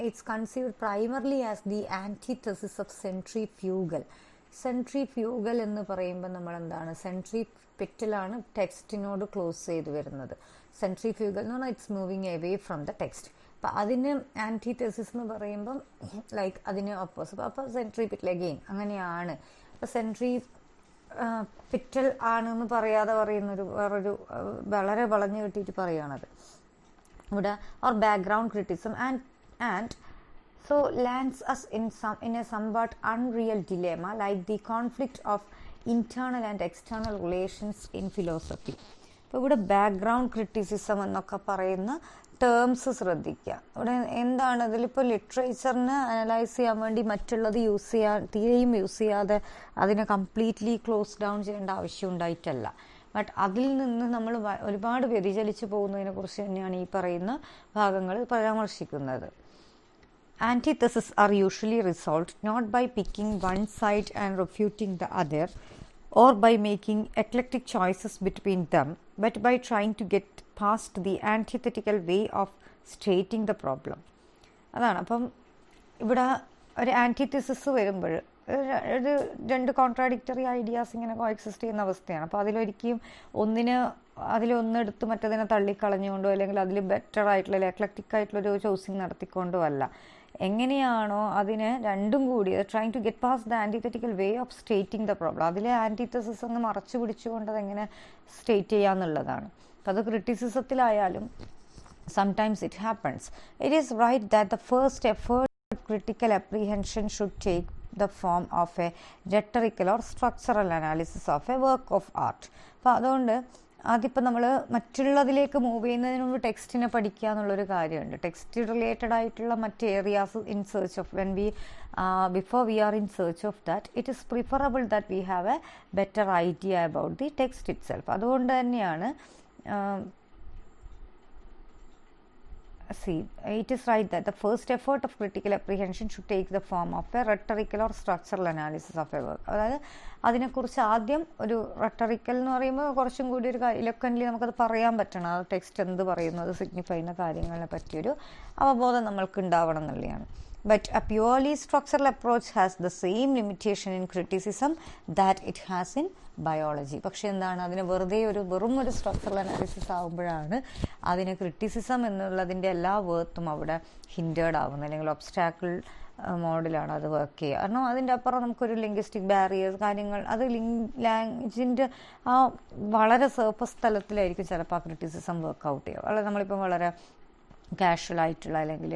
it's conceived primarily as the antithesis of centrifugal. Centrifugal എന്ന് പറയുമ്പോൾ നമ്മൾ എന്താണ്, സെൻട്രിപിറ്റലാണ് ടെക്സ്റ്റിനോട് ക്ലോസ് ചെയ്ത് വരുന്നത്. സെൻട്രിഫ്യൂഗൽ എന്ന് പറഞ്ഞാൽ it's moving away from the text. അപ്പം അതിന് ആൻറ്റിതെസിസ് എന്ന് പറയുമ്പം ലൈക്ക് അതിന് ഓപ്പോസിറ്റ്. അപ്പോൾ സെൻട്രിപിറ്റൽ അഗെയിൻ അങ്ങനെയാണ്. അപ്പോൾ സെൻട്രിപിറ്റൽ ആണെന്ന് പറയാതെ പറയുന്നൊരു വേറൊരു വളരെ വളഞ്ഞു കിട്ടിയിട്ട് പറയുകയാണത് ഇവിടെ. Or background criticism and so lands us in a somewhat unreal dilemma, like the conflict of internal and external relations in philosophy. അപ്പോൾ ഇവിടെ ബാക്ക്ഗ്രൗണ്ട് ക്രിറ്റിസിസം എന്നൊക്കെ പറയുന്ന ടേംസ് ശ്രദ്ധിക്കുക. ഇവിടെ എന്താണ്, ഇതിലിപ്പോൾ ലിറ്ററേച്ചറിനെ അനലൈസ് ചെയ്യാൻ വേണ്ടി മറ്റുള്ളത് തീരെയും യൂസ് ചെയ്യാതെ അതിനെ കംപ്ലീറ്റ്ലി ക്ലോസ് ഡൗൺ ചെയ്യേണ്ട ആവശ്യം ഉണ്ടായിട്ടല്ല. ബട്ട് അതിൽ നിന്ന് നമ്മൾ ഒരുപാട് വ്യതിചലിച്ച് പോകുന്നതിനെ കുറിച്ച് തന്നെയാണ് ഈ പറയുന്ന ഭാഗങ്ങൾ പരാമർശിക്കുന്നത്. Antitheses are usually resolved not by picking one side and refuting the other, or by making eclectic choices between them, but by trying to get past the antithetical way of stating the problem. അതാണ്. അപ്പം ഇവിടെ ഒരു ആൻറ്റിത്തിസിസ് വരുമ്പോൾ ഒരു രണ്ട് contradictory ideas ഇങ്ങനെ coexist ചെയ്യുന്ന അവസ്ഥയാണ്. അപ്പോൾ അതിലൊന്നെടുത്ത് മറ്റതിനെ തള്ളിക്കളഞ്ഞുകൊണ്ടോ അല്ലെങ്കിൽ അതിൽ ബെറ്റർ ആയിട്ടുള്ള എക്ലക്റ്റിക് ആയിട്ടുള്ളൊരു ചോയ്സിങ് നടത്തിക്കൊണ്ടോ അല്ല. എങ്ങനെയാണോ അതിനെ രണ്ടും കൂടി trying to get past the antithetical way of stating the problem, അതിലെ ആൻറ്റിത്തസിസ് ഒന്ന് മറച്ചു പിടിച്ചുകൊണ്ട് അതെങ്ങനെ സ്റ്റേറ്റ് ചെയ്യാന്നുള്ളതാണ്. അപ്പോൾ അത് ക്രിറ്റിസിസത്തിലായാലും sometimes it happens. It is right that the first effort of critical apprehension should take the form of a rhetorical or structural analysis of a work of art. അപ്പോൾ അതുകൊണ്ട് അതിപ്പോൾ നമ്മൾ മറ്റുള്ളതിലേക്ക് മൂവ് ചെയ്യുന്നതിന് മുമ്പ് ടെക്സ്റ്റിനെ പഠിക്കുക എന്നുള്ളൊരു കാര്യമുണ്ട്. ടെക്സ്റ്റ് റിലേറ്റഡ് ആയിട്ടുള്ള മറ്റ് areas in search of before we are in search of that, it is preferable that we have a better idea about the text itself. അതുകൊണ്ട് തന്നെയാണ് it is right that the first effort of critical apprehension should take the form of a rhetorical or structural analysis of a work. അതായത് അതിനെക്കുറിച്ച് ആദ്യം ഒരു റെട്ടറിക്കൽ എന്ന് പറയുമ്പോൾ കുറച്ചും കൂടി ഒരു ഇലക്വൻ്റ്ലി നമുക്കത് പറയാൻ പറ്റണം. ആ ടെക്സ്റ്റ് എന്ത് പറയുന്നു, അത് സിഗ്നിഫൈ ചെയ്യുന്ന കാര്യങ്ങളെ പറ്റിയൊരു അവബോധം നമ്മൾക്ക് ഉണ്ടാവണം എന്നുള്ളതാണ്. But a purely structural approach has the same limitation in criticism that it has in biology. പക്ഷെ എന്താണ്, അതിന് വെറും ഒരു സ്ട്രക്ചറൽ അനാലിസിസ് ആകുമ്പോഴാണ് അതിന് ക്രിറ്റിസിസം എന്നുള്ളതിൻ്റെ എല്ലാ വേർത്തും അവിടെ ഹിൻഡേർഡ് ആവുന്നത്, അല്ലെങ്കിൽ ഒബ്സ്റ്റാക്കിൾ മോഡിലാണ് അത് വർക്ക് ചെയ്യുക. കാരണം അതിൻ്റെ അപ്പുറം നമുക്കൊരു ലിംഗ്വിസ്റ്റിക് ബാരിയേഴ്സ് കാര്യങ്ങൾ അത് ലാംഗ്വേജിൻ്റെ ആ വളരെ സർഫസ് തലത്തിലായിരിക്കും ചിലപ്പോൾ ആ ക്രിറ്റിസിസം വർക്കൗട്ട് ചെയ്യുക. നമ്മളിപ്പം വളരെ കാഷ്വൽ ആയിട്ടുള്ള അല്ലെങ്കിൽ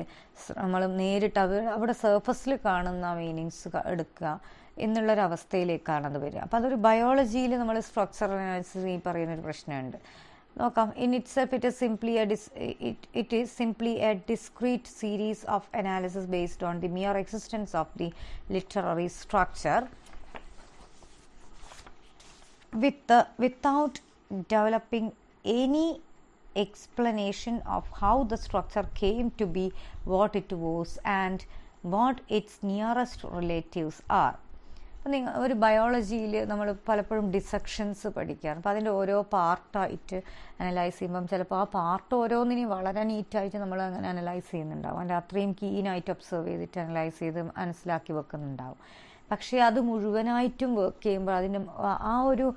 നമ്മൾ നേരിട്ട് അവിടെ സർഫസിൽ കാണുന്ന മീനിങ്സ് എടുക്കുക എന്നുള്ളൊരവസ്ഥയിലേക്കാണ് അത് വരിക. അപ്പോൾ അതൊരു ബയോളജിയിൽ നമ്മൾ സ്ട്രക്ചറൽ അനാലിസിസ് ഈ പറയുന്നൊരു പ്രശ്നമുണ്ട്. നോക്കാം. In itself it is simply A discrete series of analysis based on the mere existence of the literary structure without developing any explanation of how the structure came to be what it was and what its nearest relatives are. അപ്പം ഒരു ബയോളജിയിൽ നമ്മൾ പലപ്പോഴും dissections പഠിക്കാറ്. അപ്പോൾ അതിൻ്റെ ഓരോ പാർട്ടായിട്ട് analyse ചെയ്യുമ്പം ചിലപ്പോൾ ആ പാർട്ട് ഓരോന്നിനെയും വളരെ നീറ്റായിട്ട് നമ്മൾ അങ്ങനെ അനലൈസ് ചെയ്യുന്നുണ്ടാവും. അതിൻ്റെ അത്രയും കീനായിട്ട് ഒബ്സർവ് ചെയ്തിട്ട് അനലൈസ് ചെയ്ത് മനസ്സിലാക്കി വെക്കുന്നുണ്ടാവും. പക്ഷേ അത് മുഴുവനായിട്ടും വർക്ക് ചെയ്യുമ്പോൾ അതിൻ്റെ ആ ഒരു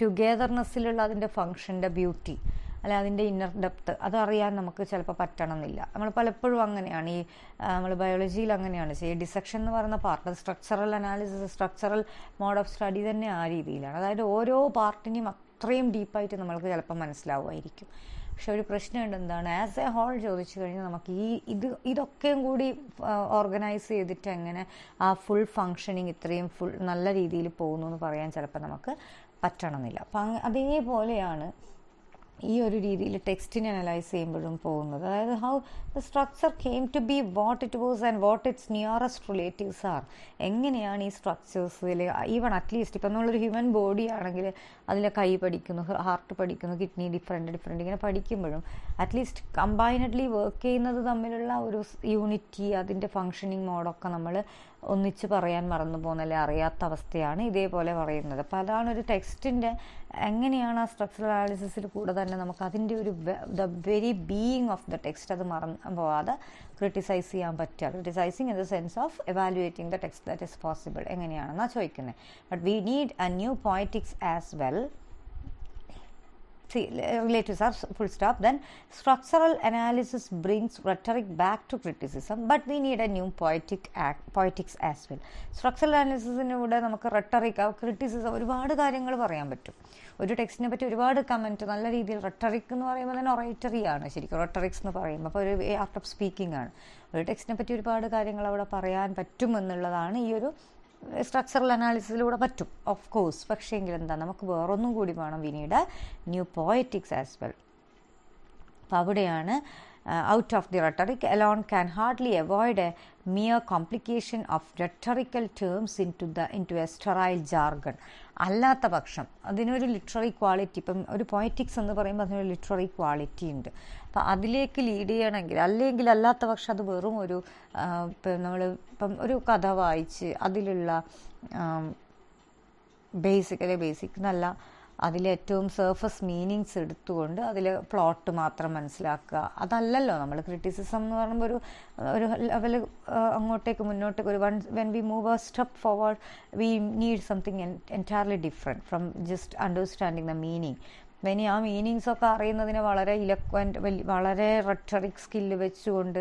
ടുഗെദർനെസ്സിലുള്ള അതിൻ്റെ ഫങ്ഷൻ്റെ ബ്യൂട്ടി അല്ലെ അതിൻ്റെ ഇന്നർ ഡെപ്ത് അതറിയാൻ നമുക്ക് ചിലപ്പോൾ പറ്റണമെന്നില്ല. നമ്മൾ പലപ്പോഴും അങ്ങനെയാണ് നമ്മൾ ബയോളജിയിൽ അങ്ങനെയാണ് ചെയ്യുക. ഡിസെക്ഷൻ എന്ന് പറയുന്ന part structural analysis, structural mode of study തന്നെ ആ രീതിയിലാണ്. അതായത് ഓരോ പാർട്ടിനെയും അത്രയും ഡീപ്പായിട്ട് നമ്മൾക്ക് ചിലപ്പോൾ മനസ്സിലാവുമായിരിക്കും. പക്ഷെ ഒരു പ്രശ്നമുണ്ട്, എന്താണ് ആസ് എ ഹോൾ ചോദിച്ചു കഴിഞ്ഞാൽ നമുക്ക് ഇതൊക്കെയും കൂടി ഓർഗനൈസ് ചെയ്തിട്ട് എങ്ങനെ ആ ഫുൾ ഫങ്ഷനിങ് ഇത്രയും നല്ല രീതിയിൽ പോകുന്നു എന്ന് പറയാൻ ചിലപ്പോൾ നമുക്ക് പറ്റണമെന്നില്ല. അപ്പം അതേപോലെയാണ് ഈ ഒരു രീതിയിൽ ടെക്സ്റ്റിനെ അനലൈസ് ചെയ്യുമ്പോഴും പോകുന്നത്. അതായത് how the structure came to be what it was and what its nearest relatives are. എങ്ങനെയാണ് ഈ സ്ട്രക്ചേഴ്സിൽ ഈവൺ അറ്റ്ലീസ്റ്റ് ഇപ്പം നമ്മളൊരു ഹ്യൂമൻ ബോഡി ആണെങ്കിൽ അതിലെ കൈ പഠിക്കുന്നു, ഹാർട്ട് പഠിക്കുന്നു, കിഡ്നി ഡിഫറെൻറ്റ് ഇങ്ങനെ പഠിക്കുമ്പോഴും അറ്റ്ലീസ്റ്റ് കമ്പൈനഡ്ലി വർക്ക് ചെയ്യുന്നത് തമ്മിലുള്ള ഒരു യൂണിറ്റി, അതിൻ്റെ ഫങ്ഷനിങ് മോഡൊക്കെ നമ്മൾ ഒന്നിച്ച് പറയാൻ മറന്നു പോകുന്നല്ലേ അറിയാത്ത അവസ്ഥയാണ് ഇതേപോലെ പറയുന്നത്. അപ്പോൾ അതാണ് ഒരു ടെക്സ്റ്റിൻ്റെ എങ്ങനെയാണ് ആ സ്ട്രക്ചറൽ അനാലിസിസിൽ കൂടെ തന്നെ നമുക്ക് അതിൻ്റെ ഒരു the very being of the text അത് മറന്നു പോവാതെ ക്രിട്ടിസൈസ് ചെയ്യാൻ പറ്റുക. Criticising in the sense of evaluating the text that is possible എങ്ങനെയാണെന്നാണ് ചോദിക്കുന്നത്. But we need a new poetics as well. Relatives are full stop. Then structural analysis brings rhetoric back to criticism, but we need a new poetics as well. Structural analysisനൂടെ നമുക്ക് റെട്ടറിക് criticism ഒരുപാട് കാര്യങ്ങൾ പറയാൻ പറ്റും. ഒരു ടെക്സ്റ്റിനെ പറ്റി ഒരുപാട് കമൻറ്റ് നല്ല രീതിയിൽ റെട്ടറിക് എന്ന് പറയുമ്പോൾ തന്നെ ഒറേറ്ററി ആണ് ശരിക്കും. റെട്ടറിക്സ് എന്ന് പറയുമ്പോൾ അപ്പോൾ ഒരു ആർട്ട് ഓഫ് സ്പീക്കിംഗ് ആണ്. ഒരു ടെക്സ്റ്റിനെ പറ്റി ഒരുപാട് കാര്യങ്ങൾ അവിടെ പറയാൻ പറ്റും എന്നുള്ളതാണ് ഈ ഒരു സ്ട്രക്ചറൽ അനാലിസിസിലൂടെ പറ്റും ഓഫ് കോഴ്സ്. പക്ഷേ എങ്കിൽ എന്താ നമുക്ക് വേറൊന്നും കൂടി വേണം. We need a new poetics as well. അപ്പോൾ അവിടെയാണ് out of the rhetoric alone can hardly avoid a mere complication of rhetorical terms into a sterile jargon. അല്ലാത്ത പക്ഷം അതിനൊരു ലിറ്റററി ക്വാളിറ്റി, ഇപ്പം ഒരു പോയറ്റിക്സ് എന്ന് പറയുമ്പോൾ അതിനൊരു ലിറ്റററി ക്വാളിറ്റി ഉണ്ട്. അപ്പം അതിലേക്ക് ലീഡ് ചെയ്യണമെങ്കിൽ അല്ലെങ്കിൽ അല്ലാത്ത പക്ഷം അത് വെറും ഒരു ഇപ്പം ഒരു കഥ വായിച്ച് അതിലുള്ള ബേസിക് നല്ല അതിലേറ്റവും സർഫസ് മീനിങ്സ് എടുത്തുകൊണ്ട് അതിൽ പ്ലോട്ട് മാത്രം മനസ്സിലാക്കുക. അതല്ലല്ലോ നമ്മൾ ക്രിറ്റിസിസം എന്ന് പറയുമ്പോൾ ഒരു ലെവൽ അങ്ങോട്ടേക്ക് മുന്നോട്ടേക്ക് ഒരു when we move A step forward we need something entirely different from just understanding the meaning. ഇനി ആ മീനിങ്സൊക്കെ അറിയുന്നതിന് വളരെ വളരെ റെട്ടറിക് സ്കില്ല് വെച്ചുകൊണ്ട്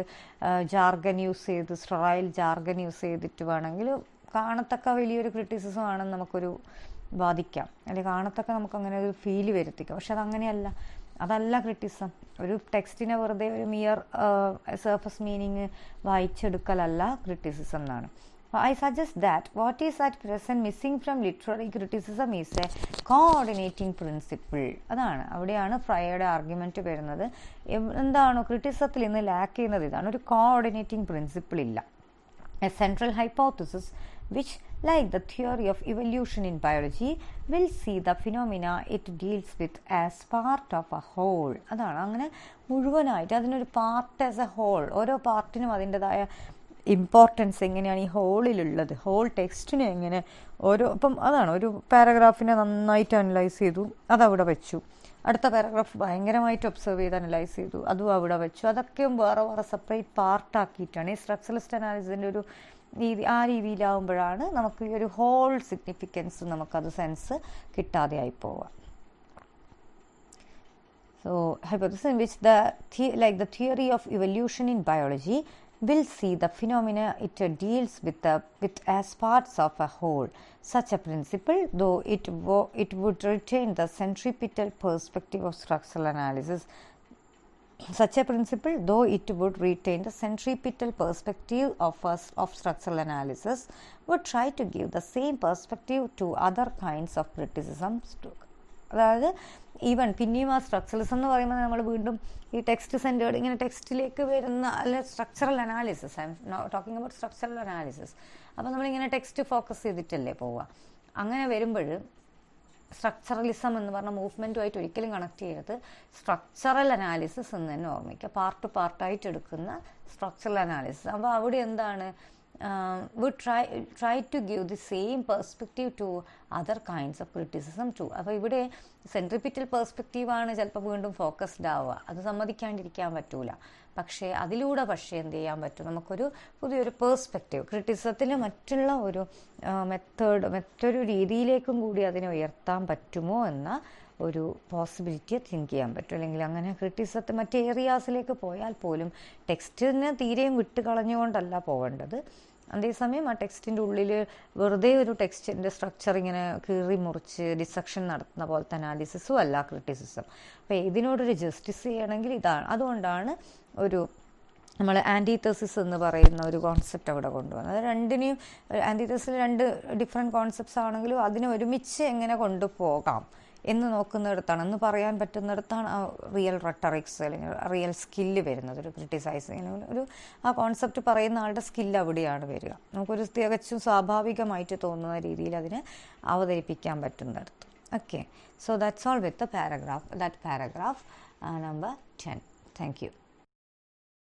ജാർഗൻ യൂസ് ചെയ്ത് സ്റ്റൈൽ ജാർഗൻ യൂസ് ചെയ്തിട്ട് വേണമെങ്കിൽ കാണത്തക്ക വലിയൊരു ക്രിറ്റിസിസം ആണെന്ന് നമുക്കൊരു ബാധിക്കാം, അല്ലെങ്കിൽ കാണത്തക്ക നമുക്ക് അങ്ങനെ ഒരു ഫീല് വരുത്തിക്കാം. പക്ഷെ അതല്ല ക്രിറ്റിസം. ഒരു ടെക്സ്റ്റിനെ വെറുതെ ഒരു മിയർ സർഫസ് മീനിങ് വായിച്ചെടുക്കലല്ല ക്രിറ്റിസിസം എന്നാണ്. I suggest that what is at present missing from literary criticism is a coordinating principle. അതാണ് അവിടെയാണ് ഫ്രൈയുടെ ആർഗ്യുമെന്റ് വരുന്നത്. എന്താണോ ക്രിറ്റിസത്തിൽ ഇന്ന് ലാക്ക് ചെയ്യുന്നത് ഇതാണ്, ഒരു കോർഡിനേറ്റിംഗ് പ്രിൻസിപ്പിൾ ഇല്ല. A central hypothesis which, like the theory of evolution in biology, will see the phenomena it deals with as part of a whole. അതാണ് അങ്ങനെ മുഴുവനായിട്ട് അതിനൊരു പാർട്ട് ആസ് എ ഹോൾ, ഓരോ പാർട്ടിനും അതിൻ്റെതായ ഇമ്പോർട്ടൻസ് എങ്ങനെയാണ് ഈ ഹോളിലുള്ളത്, ഹോൾ ടെക്സ്റ്റിന് എങ്ങനെ ഇപ്പം അതാണ് ഒരു പാരഗ്രാഫിനെ നന്നായിട്ട് അനലൈസ് ചെയ്തു, അതവിടെ വെച്ചു. അടുത്ത പാരഗ്രാഫ് ഭയങ്കരമായിട്ട് ഒബ്സർവ് ചെയ്ത് അനലൈസ് ചെയ്തു, അതും അവിടെ വെച്ചു. അതൊക്കെയും വേറെ വേറെ സെപ്പറേറ്റ് പാർട്ടാക്കിയിട്ടാണ് ഈ സ്ട്രക്ചറലിസ്റ്റ് അനാലിസിൻ്റെ ഒരു രീതി. ആ രീതിയിലാവുമ്പോഴാണ് നമുക്ക് ഈ ഒരു ഹോൾ സിഗ്നിഫിക്കൻസ് നമുക്കത് സെൻസ് കിട്ടാതെ ആയി പോവാം. So hypothesis in which like the theory of evolution in biology will see the phenomena it deals with as parts of a whole. Such a principle, though it would retain the centripetal perspective of structural analysis, would try to give the same perspective to other kinds of criticisms too. അതായത് even പിന്നെയും ആ structuralism എന്ന് പറയുമ്പോൾ നമ്മൾ വീണ്ടും ഈ text centred ഇങ്ങനെ ടെക്സ്റ്റിലേക്ക് വരുന്ന അല്ല structural analysis, I am talking about structural analysis. അപ്പോൾ നമ്മളിങ്ങനെ ടെക്സ്റ്റ് ഫോക്കസ് ചെയ്തിട്ടല്ലേ പോവുക. അങ്ങനെ വരുമ്പോൾ സ്ട്രക്ചറലിസം എന്ന് പറഞ്ഞ മൂവ്മെൻറ്റുമായിട്ട് ഒരിക്കലും കണക്ട് ചെയ്യരുത്. സ്ട്രക്ചറൽ അനാലിസിസ് എന്ന് തന്നെ ഓർമ്മിക്കുക, പാർട്ടായിട്ട് എടുക്കുന്ന സ്ട്രക്ചറൽ അനാലിസിസ്. അപ്പോൾ അവിടെ എന്താണ് would try to give the same perspective to other kinds of criticism too. അപ്പോൾ ഇവിടെ സെൻട്രിപിറ്റൽ പെർസ്പെക്റ്റീവാണ് ചിലപ്പോൾ വീണ്ടും ഫോക്കസ്ഡ് ആവുക, അത് സമ്മതിക്കാണ്ടിരിക്കാൻ പറ്റൂല. പക്ഷേ അതിലൂടെ എന്ത് ചെയ്യാൻ പറ്റും, നമുക്കൊരു പുതിയൊരു പേഴ്സ്പെക്റ്റീവ് ക്രിറ്റിസത്തിൽ മറ്റുള്ള ഒരു മറ്റൊരു രീതിയിലേക്കും കൂടി അതിനെ ഉയർത്താൻ പറ്റുമോ എന്ന ഒരു പോസിബിലിറ്റിയെ തിങ്ക് ചെയ്യാൻ പറ്റും. അല്ലെങ്കിൽ അങ്ങനെ ക്രിറ്റിസത്തിൽ മറ്റ് ഏരിയാസിലേക്ക് പോയാൽ പോലും ടെക്സ്റ്റിനെ തീരെയും വിട്ട് കളഞ്ഞുകൊണ്ടല്ല പോകേണ്ടത്. അതേസമയം ആ ടെക്സ്റ്റിൻ്റെ ഉള്ളിൽ വെറുതെ ഒരു ടെക്സ്റ്റിൻ്റെ സ്ട്രക്ചർ ഇങ്ങനെ കീറി മുറിച്ച് ഡിസക്ഷൻ നടത്തുന്ന പോലത്തെ അനാലിസിസും അല്ല ക്രിറ്റിസിസം. അപ്പോൾ ഇതിനോടൊരു ജസ്റ്റിസ് ചെയ്യണമെങ്കിൽ ഇതാണ്. അതുകൊണ്ടാണ് നമ്മൾ ആൻറ്റിതസിസ് എന്ന് പറയുന്ന ഒരു കോൺസെപ്റ്റ് അവിടെ കൊണ്ടുവന്നത്. രണ്ടിനെയും ആൻറ്റിതസിൽ രണ്ട് ഡിഫറെൻറ്റ് കോൺസെപ്റ്റ്സ് ആണെങ്കിലും അതിനെ ഒരുമിച്ച് എങ്ങനെ കൊണ്ടുപോകാം എന്ന് നോക്കുന്നിടത്താണ്, എന്ന് പറയാൻ പറ്റുന്നിടത്താണ് ആ റിയൽ റെട്ടറിക്സ് അല്ലെങ്കിൽ റിയൽ സ്കില്ല് വരുന്നത്. ഒരു ക്രിറ്റിസൈസിങ്ങിന് ആ കോൺസെപ്റ്റ് പറയുന്ന ആളുടെ സ്കില്ല് അവിടെയാണ് വരിക. നമുക്കൊരു തികച്ചും സ്വാഭാവികമായിട്ട് തോന്നുന്ന രീതിയിൽ അതിനെ അവതരിപ്പിക്കാൻ പറ്റുന്നിടത്ത്. Okay, so that's all with the paragraph number 10. Thank U.